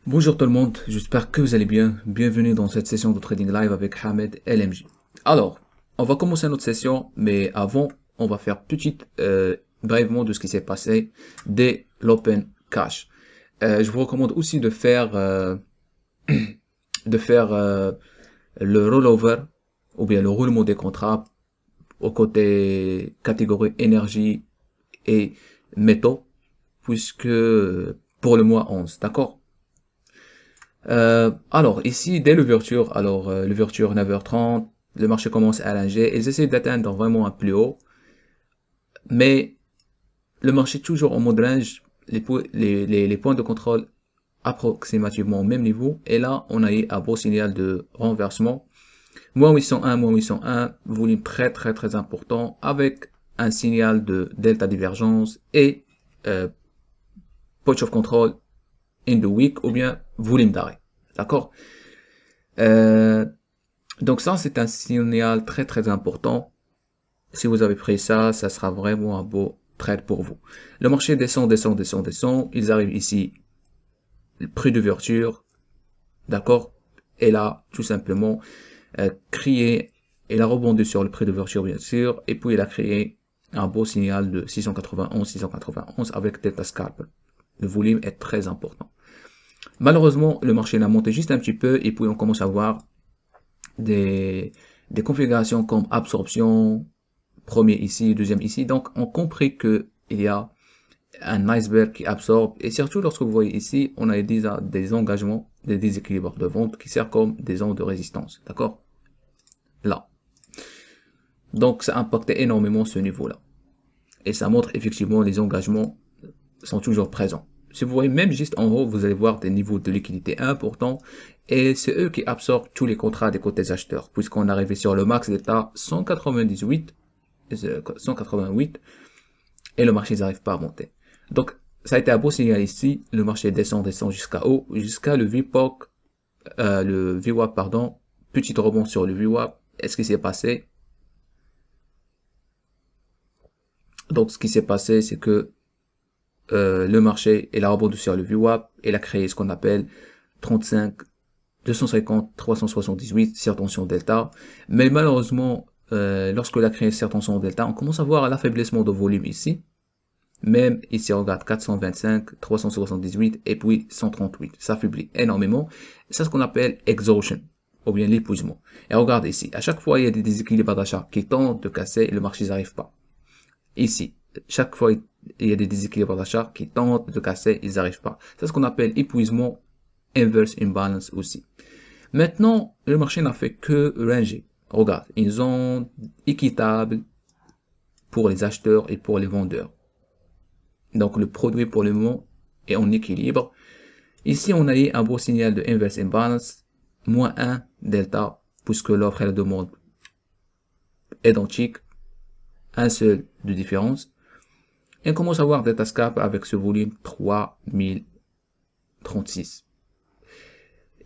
Bonjour tout le monde, j'espère que vous allez bien. Bienvenue dans cette session de trading live avec Hamed LMJ. Alors, on va commencer notre session, mais avant, on va faire petite brièvement de ce qui s'est passé dès l'Open Cash. Je vous recommande aussi de faire le rollover ou bien le roulement des contrats au côté catégorie énergie et métaux, puisque pour le mois 11, d'accord? Alors ici dès l'ouverture, l'ouverture 9h30, le marché commence à allonger, ils essaient d'atteindre vraiment un plus haut, mais le marché toujours en mode range, les points de contrôle approximativement au même niveau, et là on a eu un beau signal de renversement, moins 801, moins 801, volume très important, avec un signal de delta divergence et point of control in the week ou bien volume d'arrêt, d'accord? Donc ça, c'est un signal très important. Si vous avez pris ça, ça sera vraiment un beau trade pour vous. Le marché descend. Ils arrivent ici, le prix d'ouverture, d'accord? Et là, tout simplement, créer, il a rebondi sur le prix d'ouverture, bien sûr, et puis il a créé un beau signal de 691 avec delta scalp. Le volume est très important. Malheureusement, le marché l'a monté juste un petit peu, et puis on commence à voir des configurations comme absorption, premier ici, deuxième ici. Donc, on compris que il y a un iceberg qui absorbe. Et surtout, lorsque vous voyez ici, on a déjà des engagements, des déséquilibres de vente qui servent comme des zones de résistance. D'accord? Là. Donc, ça impactait énormément ce niveau-là. Et ça montre effectivement les engagements sont toujours présents. Si vous voyez même juste en haut, vous allez voir des niveaux de liquidité importants et c'est eux qui absorbent tous les contrats des côtés acheteurs puisqu'on est arrivé sur le max d'état 188 et le marché n'arrive pas à monter. Donc ça a été un beau signal ici, le marché descend jusqu'à haut, jusqu'à le VPOC, le VWAP pardon, petit rebond sur le VWAP. Est-ce qui s'est passé? Donc ce qui s'est passé c'est que le marché, il a rebondi sur le VWAP, il a créé ce qu'on appelle 35, 250, 378, sur tension delta. Mais malheureusement, lorsqu'il a créé cette tension delta, on commence à voir l'affaiblissement de volume ici. Même ici, on regarde 425, 378 et puis 138. Ça affaiblit énormément. C'est ce qu'on appelle exhaustion ou bien l'épuisement. Et regarde ici, à chaque fois, il y a des déséquilibres d'achat qui tentent de casser et le marché n'arrive pas. Ici, chaque fois, il y a des déséquilibres d'achat qui tentent de casser, ils n'arrivent pas. C'est ce qu'on appelle épuisement inverse imbalance aussi. Maintenant, le marché n'a fait que ranger. Regarde, une zone équitable pour les acheteurs et pour les vendeurs. Donc, le produit pour le moment est en équilibre. Ici, on a eu un beau signal de inverse imbalance, moins 1 delta, puisque l'offre et la demande est identique, un seul de différence. Et on commence à voir delta scalp avec ce volume 3036.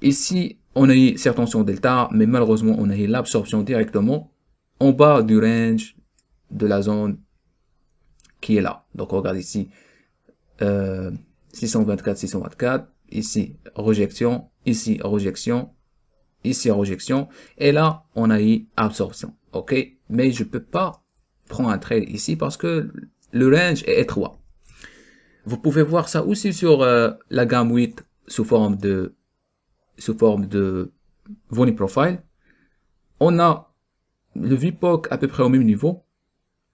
Ici, on a eu cette tension delta, mais malheureusement, on a eu l'absorption directement en bas du range de la zone qui est là. Donc, on regarde ici, 624, 624, ici, rejection, ici, rejection, ici, rejection, et là, on a eu absorption, ok? Mais je peux pas prendre un trade ici parce que le range est étroit. Vous pouvez voir ça aussi sur la gamme 8 sous forme de volume profile. On a le VPOC à peu près au même niveau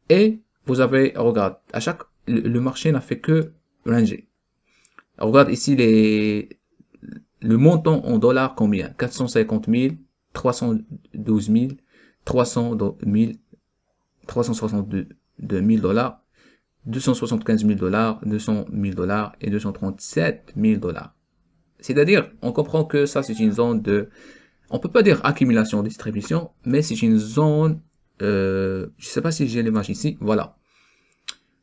et vous avez, regarde, à chaque, le marché n'a fait que ranger. Regarde ici le montant en dollars combien? 450 000, 312 000, 300 000, 362 000 dollars, 275 000 dollars, 200 000 dollars et 237 000 dollars. C'est-à-dire, on comprend que ça c'est une zone de, on peut pas dire accumulation distribution, mais c'est une zone, je sais pas si j'ai l'image ici, voilà.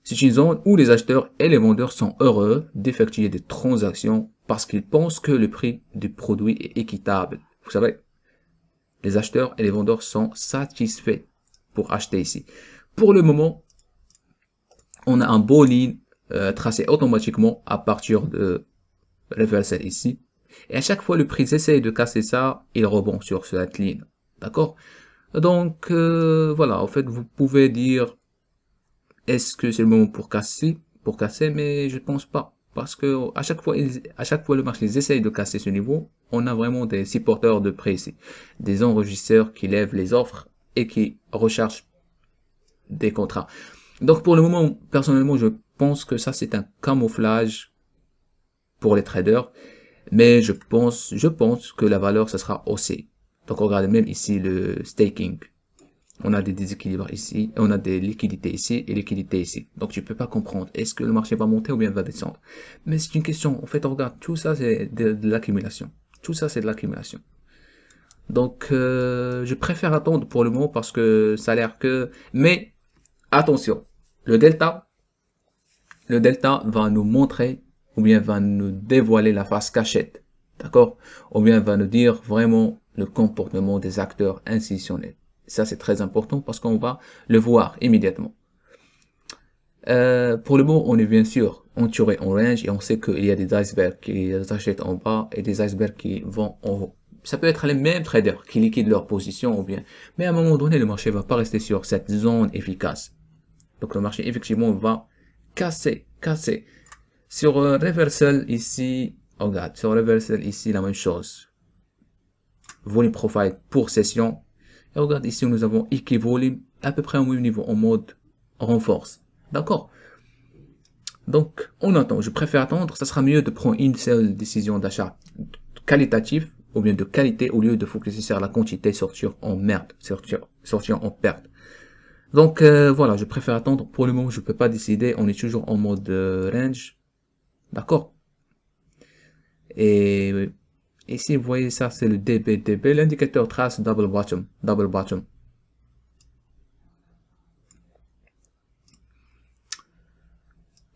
C'est une zone où les acheteurs et les vendeurs sont heureux d'effectuer des transactions parce qu'ils pensent que le prix du produit est équitable. Vous savez, les acheteurs et les vendeurs sont satisfaits pour acheter ici. Pour le moment, on a un beau ligne tracé automatiquement à partir de reversal ici. Et à chaque fois, le prix essaye de casser ça, il rebond sur cette ligne. D'accord? Donc, voilà, en fait, vous pouvez dire, est-ce que c'est le moment pour casser, mais je pense pas. Parce que à chaque fois, le marché essaye de casser ce niveau. On a vraiment des supporters de prix ici. Des enregistreurs qui lèvent les offres et qui rechargent des contrats. Donc, pour le moment, personnellement, je pense que ça, c'est un camouflage pour les traders. Mais je pense que la valeur, ça sera haussée. Donc, regardez même ici le staking. On a des déséquilibres ici, on a des liquidités ici et liquidités ici. Donc, tu peux pas comprendre, est-ce que le marché va monter ou bien va descendre? Mais c'est une question, en fait, regarde, tout ça, c'est de l'accumulation. Tout ça, c'est de l'accumulation. Donc, je préfère attendre pour le moment parce que ça a l'air que... Mais, attention, le delta va nous montrer ou bien va nous dévoiler la face cachette. D'accord? Ou bien va nous dire vraiment le comportement des acteurs institutionnels. Ça, c'est très important parce qu'on va le voir immédiatement. Pour le moment, on est bien sûr entouré en range et on sait qu'il y a des icebergs qui achètent en bas et des icebergs qui vont en haut. Ça peut être les mêmes traders qui liquident leur position ou bien. Mais à un moment donné, le marché va pas rester sur cette zone efficace. Donc le marché, effectivement, va casser. Sur Reversal, ici, regarde, sur Reversal, ici, la même chose. Volume profile pour session. Et regarde, ici, nous avons Equivolume, à peu près au même niveau, en mode renforce. D'accord? Donc, on attend. Je préfère attendre. Ça sera mieux de prendre une seule décision d'achat qualitative, ou bien de qualité, au lieu de focuser sur la quantité, sortir en merde, sortir en perte. Donc, voilà, je préfère attendre. Pour le moment, je peux pas décider. On est toujours en mode range. D'accord? Et ici, vous voyez ça, c'est le DBDB, l'indicateur trace double bottom.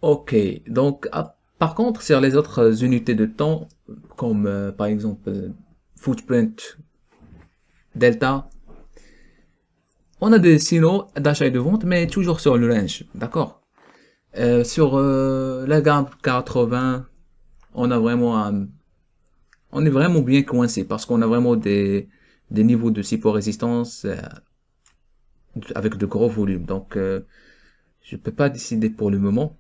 Ok, donc par contre, sur les autres unités de temps, comme par exemple footprint, delta, on a des signaux d'achat et de vente, mais toujours sur le range, d'accord? Sur la gamme 80, on a vraiment on est vraiment bien coincé parce qu'on a vraiment des niveaux de support résistance avec de gros volumes. Donc, je peux pas décider pour le moment.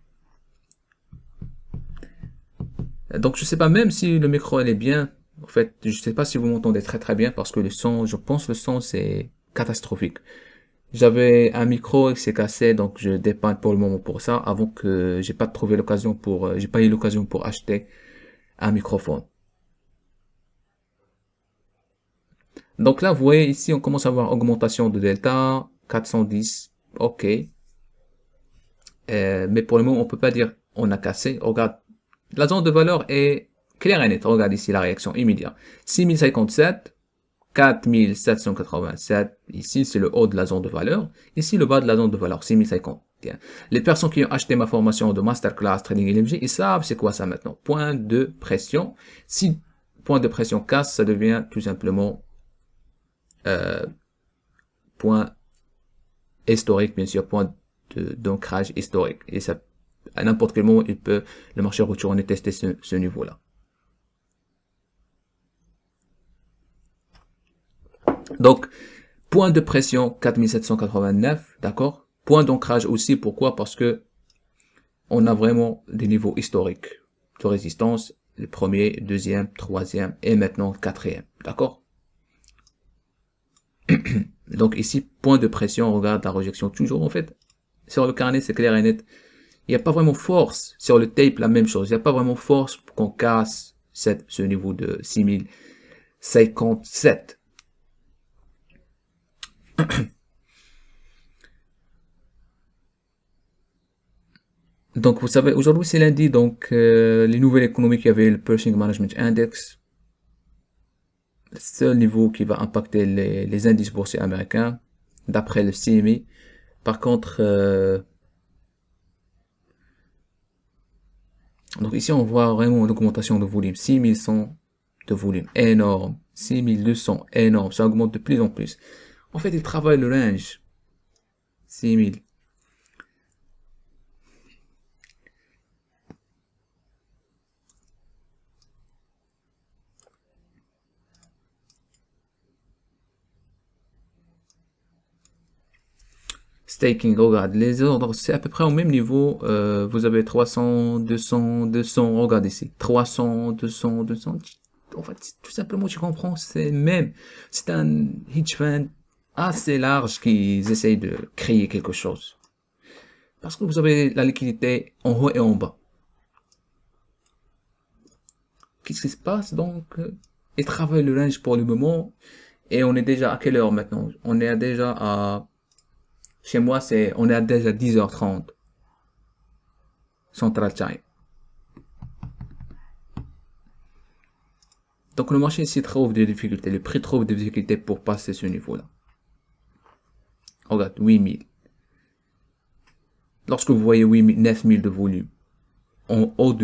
Donc, je sais pas même si le micro elle est bien. En fait, je sais pas si vous m'entendez très bien parce que le son, je pense le son c'est catastrophique. J'avais un micro qui s'est cassé, donc je dépanne pour le moment pour ça, avant que j'ai pas trouvé l'occasion j'ai pas eu l'occasion pour acheter un microphone. Donc là, vous voyez ici, on commence à avoir augmentation de delta, 410, ok. Mais pour le moment, on peut pas dire on a cassé. Regarde, la zone de valeur est claire et nette. Regarde ici la réaction immédiate. 6057, 4787. Ici, c'est le haut de la zone de valeur. Ici, le bas de la zone de valeur, 6050. Les personnes qui ont acheté ma formation de Masterclass Trading LMG, ils savent c'est quoi ça maintenant. Point de pression. Si point de pression casse, ça devient tout simplement point historique, bien sûr, point d'ancrage historique. Et ça, à n'importe quel moment, le marché retourner tester ce niveau-là. Donc, point de pression 4789, d'accord? Point d'ancrage aussi, pourquoi? Parce que on a vraiment des niveaux historiques de résistance, le premier, deuxième, troisième et maintenant quatrième, d'accord? Donc ici, point de pression, on regarde la rejection toujours, en fait, sur le carnet, c'est clair et net. Il n'y a pas vraiment force. Sur le tape, la même chose. Il n'y a pas vraiment force pour qu'on casse ce niveau de 6057. Donc, vous savez, aujourd'hui, c'est lundi. Donc, les nouvelles économies qui avaient le Purchasing Management Index. Le seul niveau qui va impacter les indices boursiers américains, d'après le CME. Par contre, donc ici, on voit vraiment une augmentation de volume. 6100 de volume, énorme. 6200, énorme. Ça augmente de plus en plus. En fait, il travaille le range. 6000. Staking, regarde, les ordres, c'est à peu près au même niveau. Vous avez 300, 200, 200, regarde ici. 300, 200, 200. En fait, tout simplement, tu comprends, c'est un hedge fund assez large qui essaye de créer quelque chose. Parce que vous avez la liquidité en haut et en bas. Qu'est-ce qui se passe donc? Ils travaillent le range pour le moment. Et on est déjà à quelle heure maintenant? On est déjà à... Chez moi, on est à déjà 10h30. Central Time. Donc le marché ici trouve des difficultés. Le prix trouve des difficultés pour passer ce niveau-là. Regarde, 8000. Lorsque vous voyez 8000, 9000 de volume en haut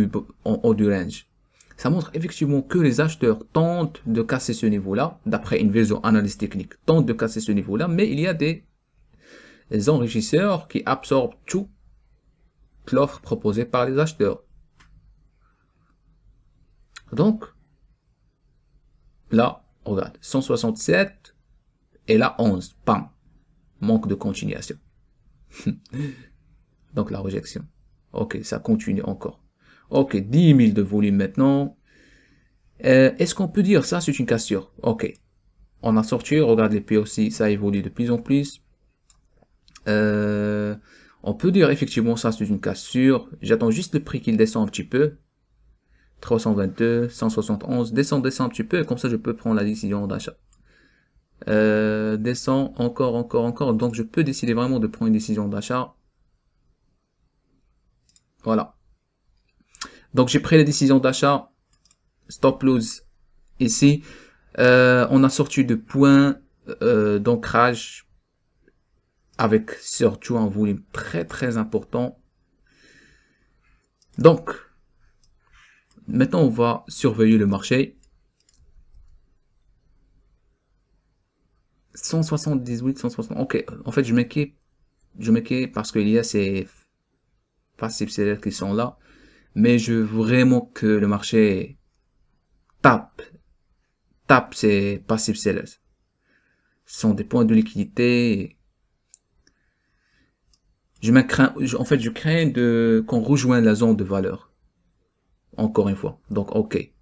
du range, ça montre effectivement que les acheteurs tentent de casser ce niveau-là, d'après une vision analyse technique, tentent de casser ce niveau-là, mais il y a des enrichisseurs qui absorbent toute l'offre proposée par les acheteurs. Donc, là, regarde, 167 et là 11, pam, manque de continuation. Donc la rejection. Ok, ça continue encore. Ok, 10 000 de volume maintenant. Est-ce qu'on peut dire ça, c'est une cassure? Ok, on a sorti, regarde les prix aussi, ça évolue de plus en plus. On peut dire effectivement ça, c'est une cassure. J'attends juste le prix qu'il descend un petit peu. 322, 171, descend un petit peu, comme ça je peux prendre la décision d'achat. Descend encore, donc je peux décider vraiment de prendre une décision d'achat. Voilà. Donc j'ai pris la décision d'achat, stop loss ici. On a sorti de points d'ancrage avec surtout un volume très important. Donc maintenant on va surveiller le marché. 178, 160. Ok, en fait je m'inquiète parce qu'il y a ces passive sellers qui sont là, mais je veux vraiment que le marché tape ces passive sellers. Ce sont des points de liquidité. Je crains qu'on rejoigne la zone de valeur. Encore une fois. Donc, ok.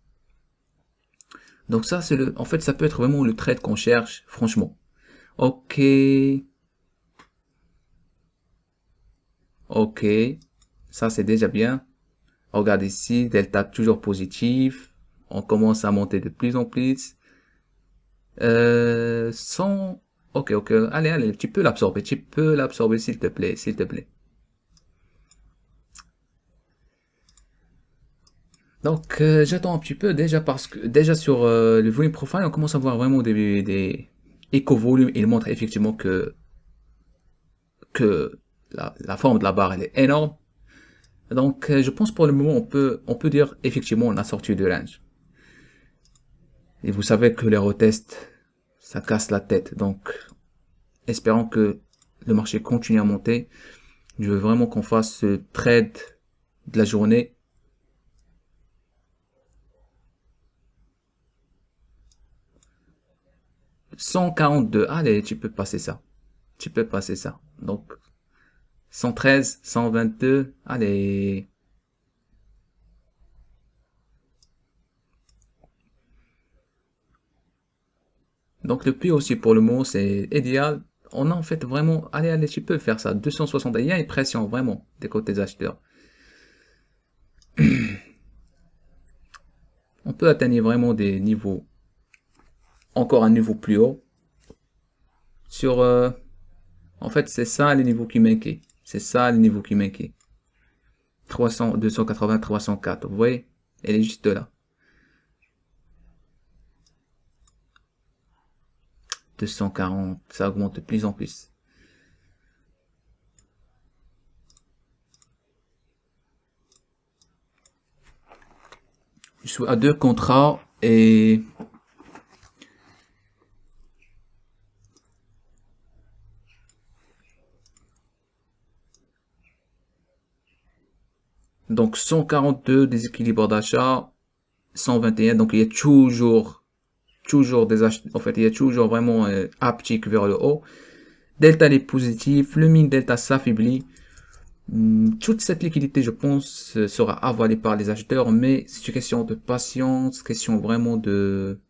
Donc ça, en fait, ça peut être vraiment le trade qu'on cherche, franchement. Ok. Ok. Ça, c'est déjà bien. Regarde ici, delta toujours positif. On commence à monter de plus en plus. Ok, allez, tu peux l'absorber, s'il te plaît, Donc, j'attends un petit peu déjà parce que déjà sur le volume profile, on commence à voir vraiment des éco-volumes. Il montre effectivement que la forme de la barre elle est énorme. Donc, je pense pour le moment on peut dire effectivement on a sorti de range. Et vous savez que les retests, ça casse la tête. Donc, espérons que le marché continue à monter. Je veux vraiment qu'on fasse ce trade de la journée. « 142, allez, tu peux passer ça. Tu peux passer ça. Donc, 113, 122, allez. Donc, le prix aussi pour le moment, c'est idéal. On a en fait vraiment, allez, tu peux faire ça. 260, il y a une pression vraiment des côtés des acheteurs. On peut atteindre vraiment des niveaux, encore un niveau plus haut. Sur, en fait, c'est ça les niveaux qui m'inquiètent. C'est ça les niveaux qui m'inquiètent. 300, 280, 304, vous voyez? Elle est juste là. 240, ça augmente de plus en plus. Je suis à 2 contrats et donc 142 déséquilibre d'achat, 121, donc il y a toujours des achats, en fait il y a toujours vraiment uptick vers le haut. Delta est positif, le min delta s'affaiblit. Toute cette liquidité, je pense, sera avalée par les acheteurs, mais c'est une question de patience, question vraiment de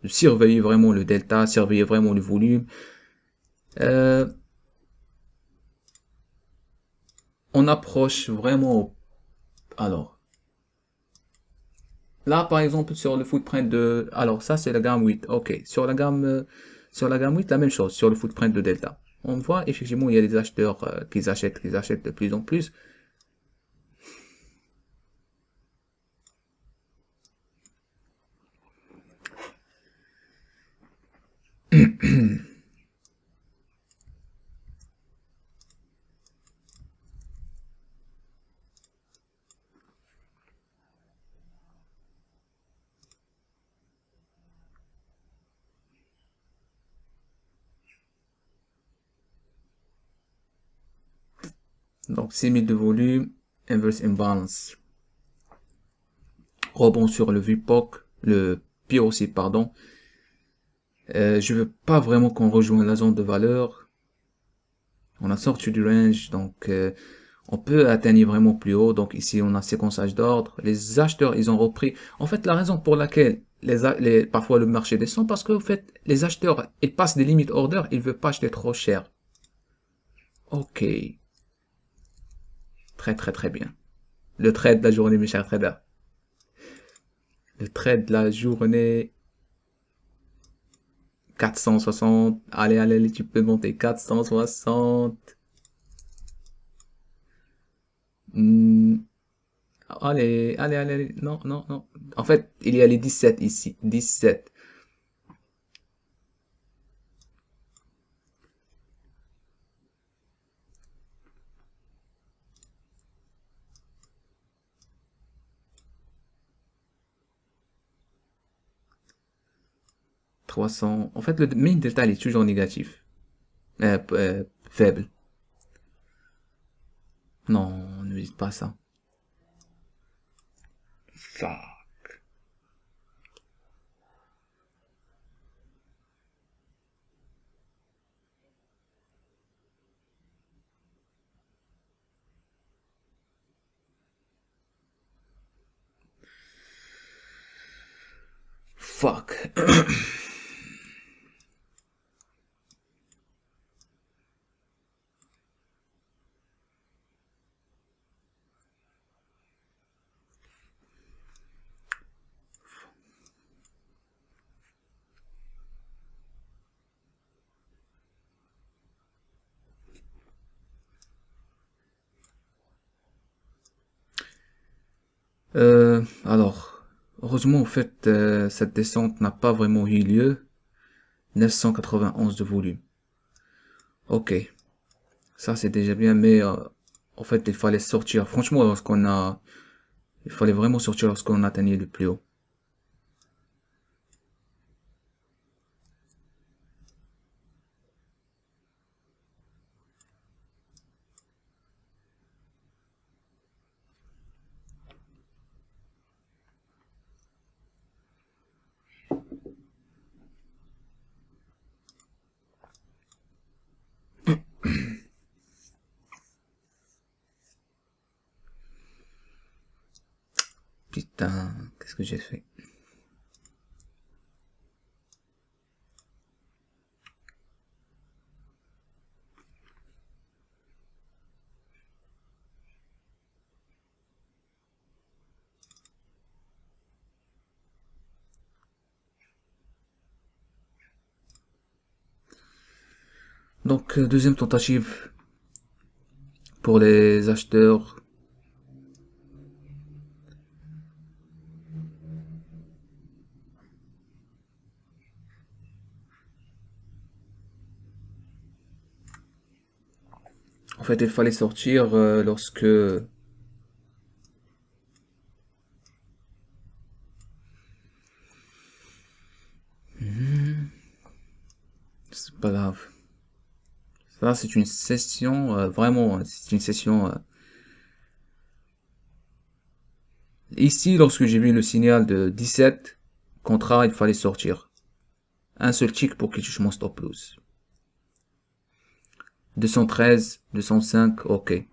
surveiller vraiment le delta, surveiller vraiment le volume. On approche vraiment. Alors, là, par exemple, sur le footprint de... Alors, ça, c'est la gamme 8. OK. Sur la gamme 8, la même chose, sur le footprint de delta. On voit, effectivement, il y a des acheteurs qui achètent de plus en plus. Donc, 6000 de volume, inverse imbalance. Rebond sur le VPOC, le POC, pardon. Je veux pas vraiment qu'on rejoigne la zone de valeur. On a sorti du range, donc on peut atteindre vraiment plus haut. Donc ici, on a séquençage d'ordre. Les acheteurs, ils ont repris. En fait, la raison pour laquelle parfois le marché descend, parce que en fait, les acheteurs, ils passent des limites order, ils veulent pas acheter trop cher. Ok. Très très très bien. Le trade de la journée, mes chers traders. Le trade de la journée. 460. Allez, allez, tu peux monter 460. Allez, allez, allez. Non, non, non. En fait, il y a les 17 ici. 17. 300. En fait, le main delta il est toujours négatif. Faible. Non, ne vise pas ça. Ça. Fuck. Alors, heureusement, en fait, cette descente n'a pas vraiment eu lieu. 991 de volume. Ok. Ça, c'est déjà bien, mais en fait, il fallait sortir. Franchement, il fallait vraiment sortir lorsqu'on atteignait le plus haut. Putain, qu'est-ce que j'ai fait? Donc, deuxième tentative pour les acheteurs. En fait, il fallait sortir lorsque... C'est pas grave. Ça, c'est une session, vraiment, c'est une session... Ici, lorsque j'ai vu le signal de 17 contrats, il fallait sortir. Un seul tick pour qu'il touche mon stop loss. 213, 205, ok.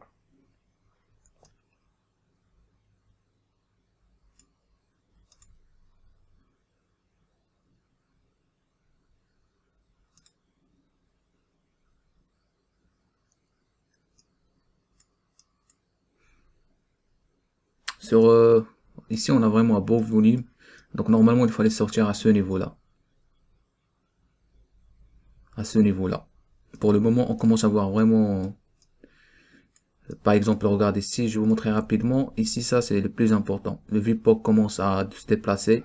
Ici, on a vraiment un beau volume. Donc, normalement, il fallait sortir à ce niveau-là. À ce niveau-là. Pour le moment, on commence à voir vraiment... Par exemple, regardez ici, je vais vous montrer rapidement. Ici, ça, c'est le plus important. Le VPOC commence à se déplacer.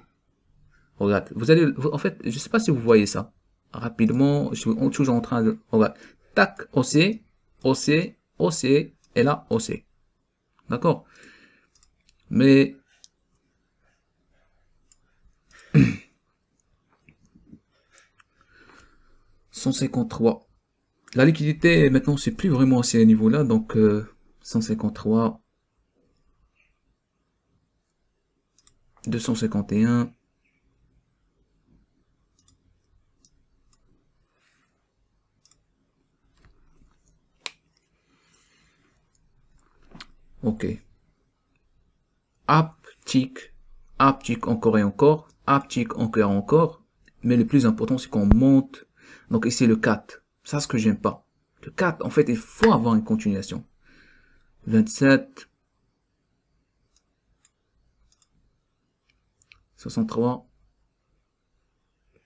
Regarde, en fait, je sais pas si vous voyez ça. Rapidement, je suis toujours en train de... Regarde, tac, OC, OC, OC, et là, OC. D'accord? Mais... 153. La liquidité, maintenant, c'est plus vraiment à ces niveaux-là. Donc, 153. 251. Ok. Uptick. Uptick encore et encore. Uptick encore et encore. Mais le plus important, c'est qu'on monte. Donc ici, le 4. Ça, ce que j'aime pas. Le 4, en fait, il faut avoir une continuation. 27. 63.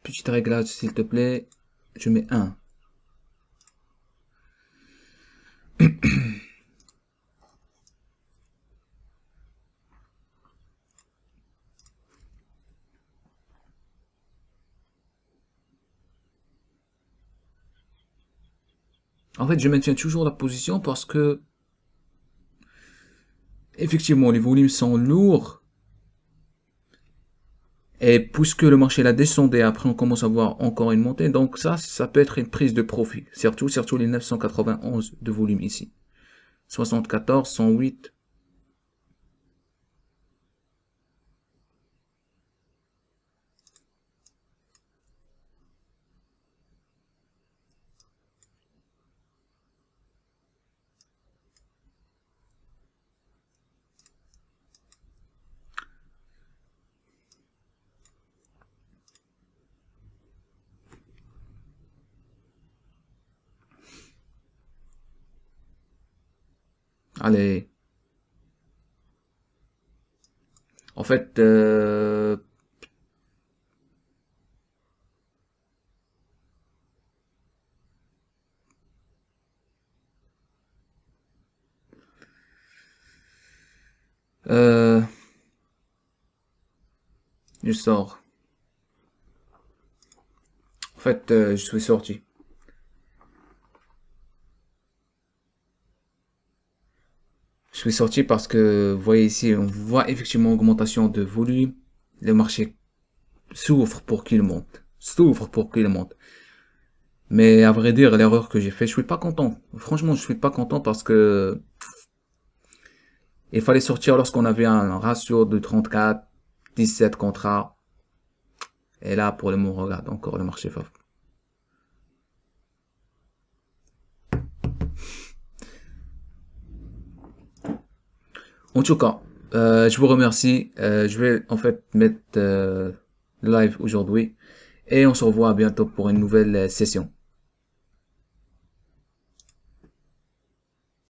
Petit réglage, s'il te plaît. Je mets 1. En fait, je maintiens toujours la position parce que, effectivement, les volumes sont lourds. Et puisque le marché l'a descendu, après on commence à voir encore une montée. Donc ça peut être une prise de profit. Surtout les 991 de volume ici. 74, 108. Allez. En fait, je sors. En fait, je suis sorti. Je suis sorti parce que, vous voyez ici, on voit effectivement augmentation de volume. Le marché souffre pour qu'il monte. Souffre pour qu'il monte. Mais à vrai dire, l'erreur que j'ai fait, je suis pas content. Franchement, je suis pas content parce que il fallait sortir lorsqu'on avait un ratio de 34, 17 contrats. Et là, pour le moment, regarde encore le marché fave. En tout cas, je vous remercie. Je vais en fait mettre le live aujourd'hui. Et on se revoit bientôt pour une nouvelle session.